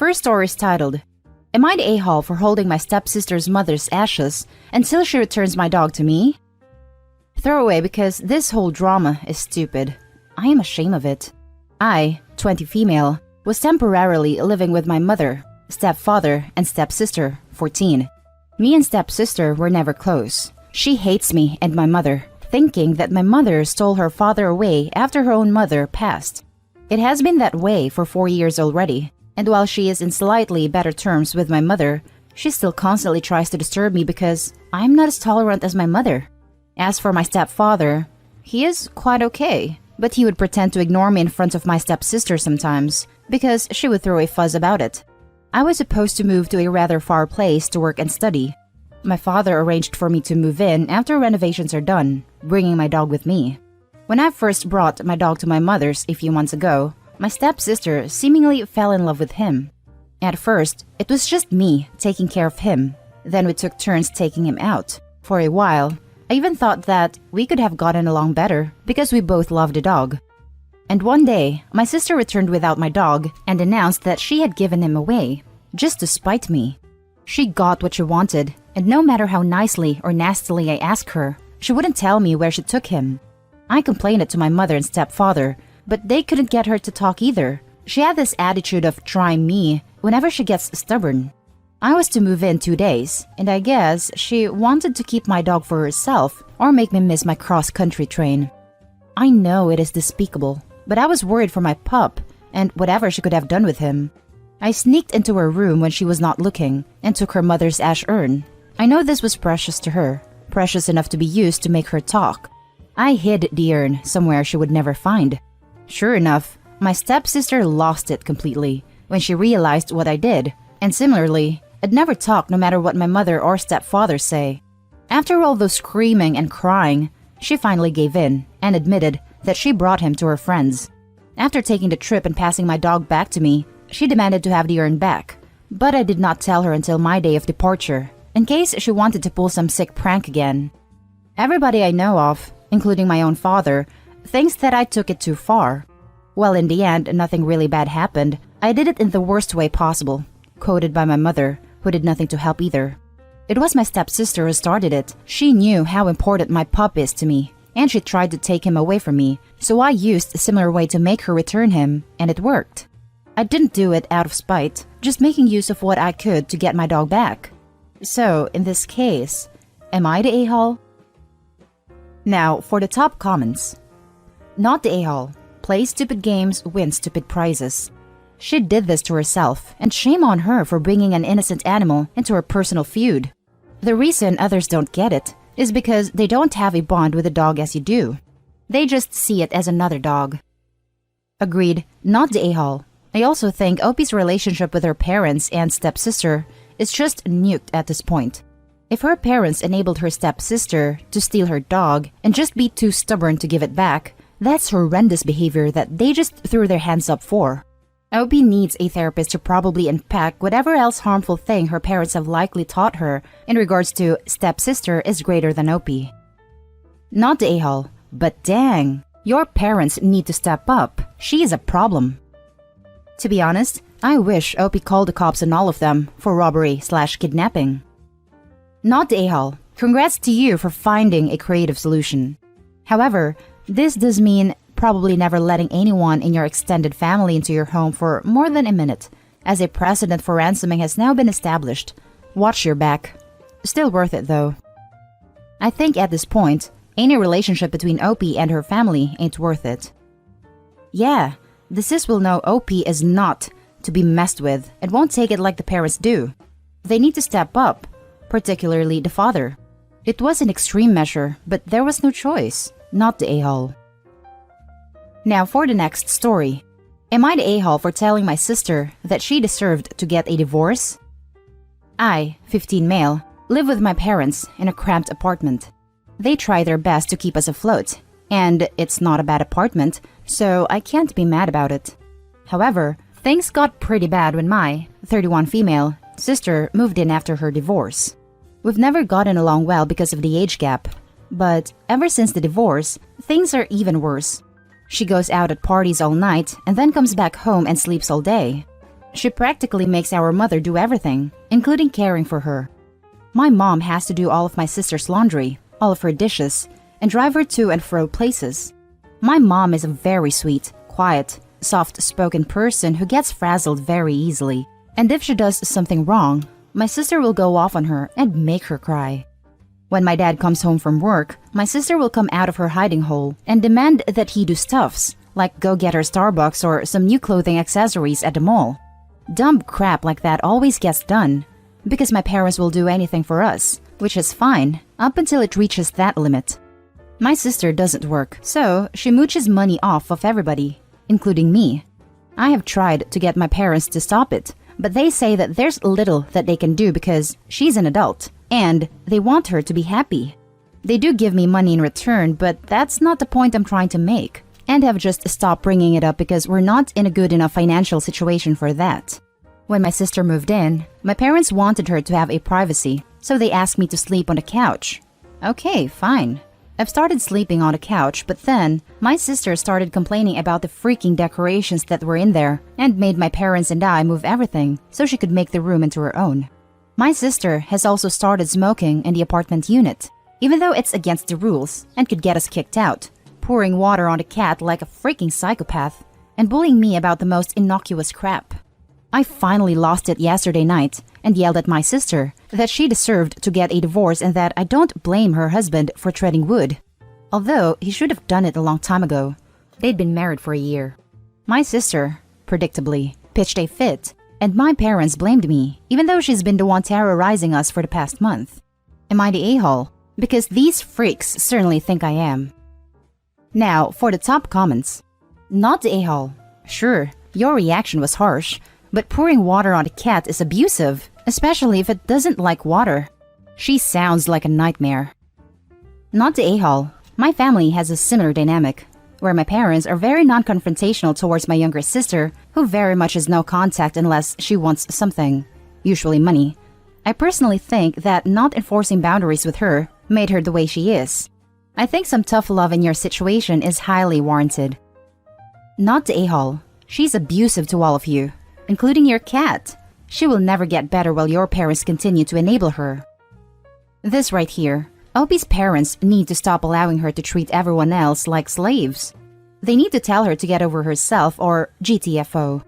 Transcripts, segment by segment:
First story is titled, Am I the a-hole for holding my stepsister's mother's ashes until she returns my dog to me? Throwaway because this whole drama is stupid. I am ashamed of it. I, 20 female, was temporarily living with my mother, stepfather, and stepsister, 14. Me and stepsister were never close. She hates me and my mother, thinking that my mother stole her father away after her own mother passed. It has been that way for 4 years already. And while she is in slightly better terms with my mother, she still constantly tries to disturb me because I'm not as tolerant as my mother. As for my stepfather, he is quite okay, but he would pretend to ignore me in front of my stepsister sometimes because she would throw a fuss about it. I was supposed to move to a rather far place to work and study. My father arranged for me to move in after renovations are done, bringing my dog with me. When I first brought my dog to my mother's a few months ago, my stepsister seemingly fell in love with him. At first, it was just me taking care of him. Then we took turns taking him out. For a while, I even thought that we could have gotten along better because we both loved the dog. And one day, my sister returned without my dog and announced that she had given him away, just to spite me. She got what she wanted, and no matter how nicely or nastily I asked her, she wouldn't tell me where she took him. I complained it to my mother and stepfather, but they couldn't get her to talk either. She had this attitude of trying me whenever she gets stubborn. I was to move in 2 days, and I guess she wanted to keep my dog for herself or make me miss my cross-country train. I know it is despicable, but I was worried for my pup and whatever she could have done with him. I sneaked into her room when she was not looking and took her mother's ash urn. I know this was precious to her, precious enough to be used to make her talk. I hid the urn somewhere she would never find. Sure enough, my stepsister lost it completely when she realized what I did, and similarly, I'd never talk no matter what my mother or stepfather say. After all those screaming and crying, she finally gave in and admitted that she brought him to her friends. After taking the trip and passing my dog back to me, she demanded to have the urn back, but I did not tell her until my day of departure, in case she wanted to pull some sick prank again. Everybody I know of, including my own father, thinks that I took it too far. Well, in the end, nothing really bad happened. I did it in the worst way possible, quoted by my mother, who did nothing to help either. It was my stepsister who started it. She knew how important my pup is to me, and she tried to take him away from me, so I used a similar way to make her return him, and it worked. I didn't do it out of spite, just making use of what I could to get my dog back. So, in this case, am I the a-hole? Now, for the top comments. Not the a-hole. Play stupid games, win stupid prizes. She did this to herself, and shame on her for bringing an innocent animal into her personal feud. The reason others don't get it is because they don't have a bond with the dog as you do. They just see it as another dog. Agreed, not the a-hole. I also think Opie's relationship with her parents and stepsister is just nuked at this point. If her parents enabled her stepsister to steal her dog and just be too stubborn to give it back, that's horrendous behavior that they just threw their hands up for. Opie needs a therapist to probably unpack whatever else harmful thing her parents have likely taught her in regards to stepsister is greater than Opie. Not the a-hole, but dang, your parents need to step up. She is a problem. To be honest, I wish Opie called the cops on all of them for robbery/kidnapping. Not the a-hole. Congrats to you for finding a creative solution. However, this does mean probably never letting anyone in your extended family into your home for more than a minute, as a precedent for ransoming has now been established. Watch your back. Still worth it though. I think at this point, any relationship between Opie and her family ain't worth it. Yeah, the sis will know Opie is not to be messed with and won't take it like the parents do. They need to step up, particularly the father. It was an extreme measure, but there was no choice. Not the a-hole. Now for the next story. Am I the a-hole for telling my sister that she deserved to get a divorce? I, 15 male, live with my parents in a cramped apartment. They try their best to keep us afloat, and it's not a bad apartment, so I can't be mad about it. However, things got pretty bad when my, 31 female, sister moved in after her divorce. We've never gotten along well because of the age gap. But ever since the divorce, things are even worse. She goes out at parties all night and then comes back home and sleeps all day. She practically makes our mother do everything, including caring for her. My mom has to do all of my sister's laundry, all of her dishes, and drive her to and fro places. My mom is a very sweet, quiet, soft-spoken person who gets frazzled very easily. And if she does something wrong, my sister will go off on her and make her cry. When my dad comes home from work, my sister will come out of her hiding hole and demand that he do stuffs, like go get her Starbucks or some new clothing accessories at the mall. Dumb crap like that always gets done, because my parents will do anything for us, which is fine, up until it reaches that limit. My sister doesn't work, so she mooches money off of everybody, including me. I have tried to get my parents to stop it, but they say that there's little that they can do because she's an adult, and they want her to be happy. They do give me money in return, but that's not the point I'm trying to make, and have just stopped bringing it up because we're not in a good enough financial situation for that. When my sister moved in, my parents wanted her to have a privacy, so they asked me to sleep on the couch. Okay, fine. I've started sleeping on the couch, but then my sister started complaining about the freaking decorations that were in there and made my parents and I move everything so she could make the room into her own. My sister has also started smoking in the apartment unit, even though it's against the rules and could get us kicked out, pouring water on the cat like a freaking psychopath, and bullying me about the most innocuous crap. I finally lost it yesterday night and yelled at my sister that she deserved to get a divorce and that I don't blame her husband for treading wood. Although he should have done it a long time ago. They'd been married for a year. My sister, predictably, pitched a fit, and my parents blamed me, even though she's been the one terrorizing us for the past month. Am I the a-hole? Because these freaks certainly think I am. Now, for the top comments. Not the a-hole. Sure, your reaction was harsh, but pouring water on a cat is abusive, especially if it doesn't like water. She sounds like a nightmare. Not the a-hole. My family has a similar dynamic, where my parents are very non-confrontational towards my younger sister, who very much has no contact unless she wants something, usually money. I personally think that not enforcing boundaries with her made her the way she is. I think some tough love in your situation is highly warranted. Not the a-hole. She's abusive to all of you, including your cat. She will never get better while your parents continue to enable her. This right here. Opie's parents need to stop allowing her to treat everyone else like slaves. They need to tell her to get over herself or GTFO.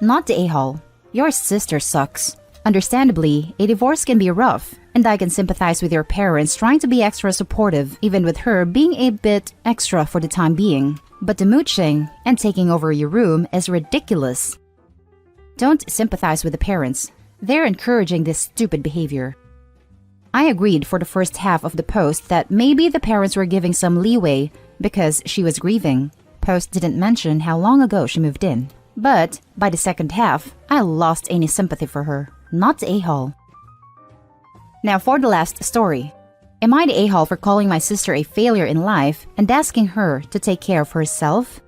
Not the a-hole. Your sister sucks. Understandably, a divorce can be rough, and I can sympathize with your parents trying to be extra supportive, even with her being a bit extra for the time being. But the mooching and taking over your room is ridiculous. Don't sympathize with the parents. They're encouraging this stupid behavior. I agreed for the first half of the post that maybe the parents were giving some leeway because she was grieving. Post didn't mention how long ago she moved in. But by the second half, I lost any sympathy for her. Not the a-hole. Now for the last story. Am I the a-hole for calling my sister a failure in life and asking her to take care of herself?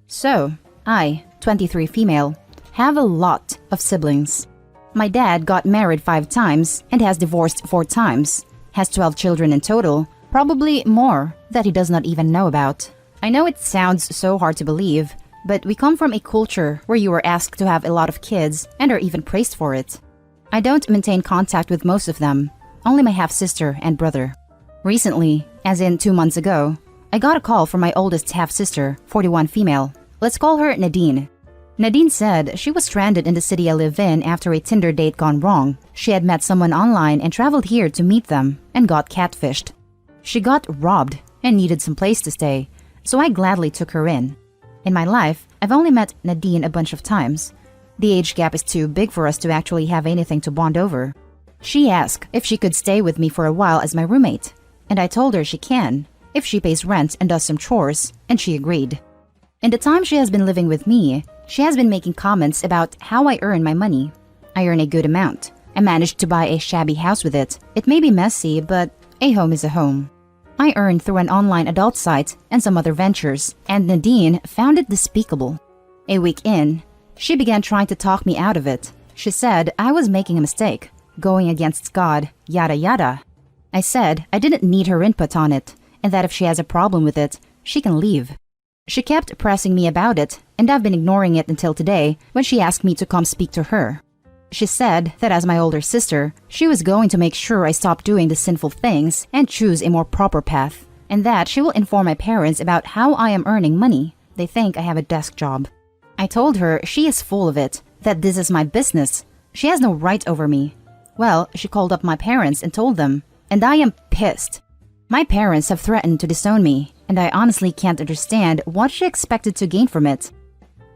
So, I, 23 female, have a lot of siblings. My dad got married 5 times and has divorced 4 times, has 12 children in total, probably more that he does not even know about. I know it sounds so hard to believe, but we come from a culture where you are asked to have a lot of kids and are even praised for it. I don't maintain contact with most of them, only my half-sister and brother. Recently, as in 2 months ago, I got a call from my oldest half-sister, 41 female. Let's call her Nadine. Nadine said she was stranded in the city I live in after a Tinder date gone wrong. She had met someone online and traveled here to meet them and got catfished. She got robbed and needed some place to stay, so I gladly took her in. In my life, I've only met Nadine a bunch of times. The age gap is too big for us to actually have anything to bond over. She asked if she could stay with me for a while as my roommate, and I told her she can, if she pays rent and does some chores, and she agreed. In the time she has been living with me, she has been making comments about how I earn my money. I earn a good amount. I managed to buy a shabby house with it. It may be messy, but a home is a home. I earn through an online adult site and some other ventures, and Nadine found it despicable. A week in, she began trying to talk me out of it. She said I was making a mistake, going against God, yada yada. I said I didn't need her input on it, and that if she has a problem with it, she can leave. She kept pressing me about it, and I've been ignoring it until today when she asked me to come speak to her. She said that as my older sister, she was going to make sure I stop doing the sinful things and choose a more proper path, and that she will inform my parents about how I am earning money. They think I have a desk job. I told her she is full of it, that this is my business. She has no right over me. Well, she called up my parents and told them, and I am pissed. My parents have threatened to disown me, and I honestly can't understand what she expected to gain from it.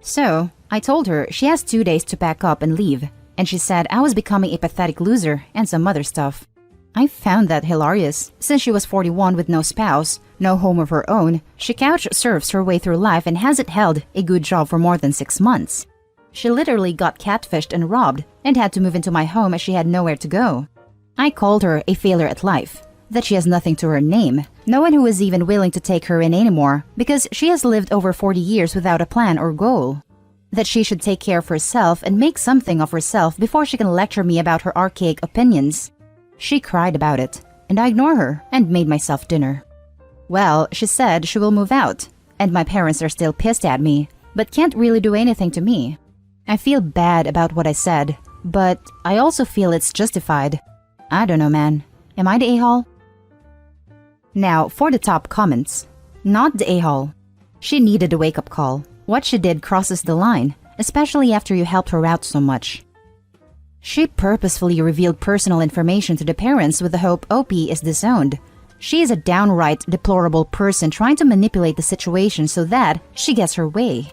So, I told her she has 2 days to pack up and leave, and she said I was becoming a pathetic loser and some other stuff. I found that hilarious. Since she was 41 with no spouse, no home of her own, she couch surfs her way through life and hasn't held a good job for more than 6 months. She literally got catfished and robbed and had to move into my home as she had nowhere to go. I called her a failure at life, that she has nothing to her name, no one who is even willing to take her in anymore because she has lived over 40 years without a plan or goal. That she should take care of herself and make something of herself before she can lecture me about her archaic opinions. She cried about it, and I ignored her and made myself dinner. Well, she said she will move out, and my parents are still pissed at me, but can't really do anything to me. I feel bad about what I said, but I also feel it's justified. I don't know, man. Am I the a-hole? Now, for the top comments. Not the a-hole. She needed a wake-up call. What she did crosses the line, especially after you helped her out so much. She purposefully revealed personal information to the parents with the hope OP is disowned. She is a downright deplorable person trying to manipulate the situation so that she gets her way.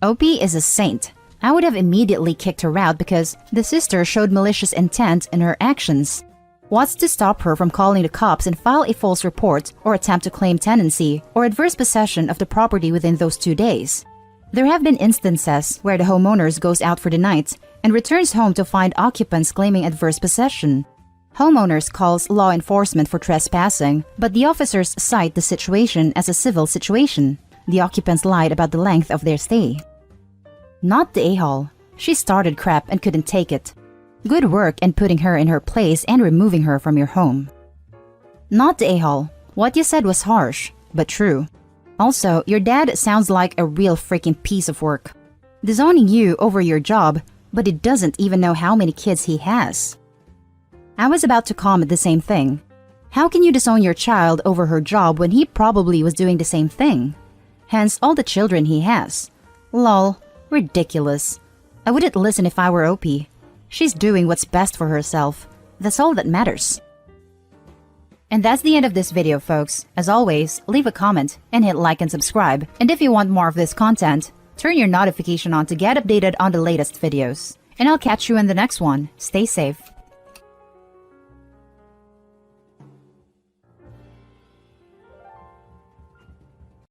OP is a saint. I would have immediately kicked her out because the sister showed malicious intent in her actions. What's to stop her from calling the cops and file a false report or attempt to claim tenancy or adverse possession of the property within those 2 days? There have been instances where the homeowners goes out for the night and returns home to find occupants claiming adverse possession. Homeowners calls law enforcement for trespassing, but the officers cite the situation as a civil situation. The occupants lied about the length of their stay. Not the a-hole. She started crap and couldn't take it. Good work in putting her in her place and removing her from your home. Not the a-hole. What you said was harsh, but true. Also, your dad sounds like a real freaking piece of work. Disowning you over your job, but he doesn't even know how many kids he has. I was about to comment the same thing. How can you disown your child over her job when he probably was doing the same thing? Hence all the children he has. Lol, ridiculous. I wouldn't listen if I were OP. She's doing what's best for herself. That's all that matters. And that's the end of this video, folks. As always, leave a comment and hit like and subscribe. And if you want more of this content, turn your notification on to get updated on the latest videos. And I'll catch you in the next one. Stay safe.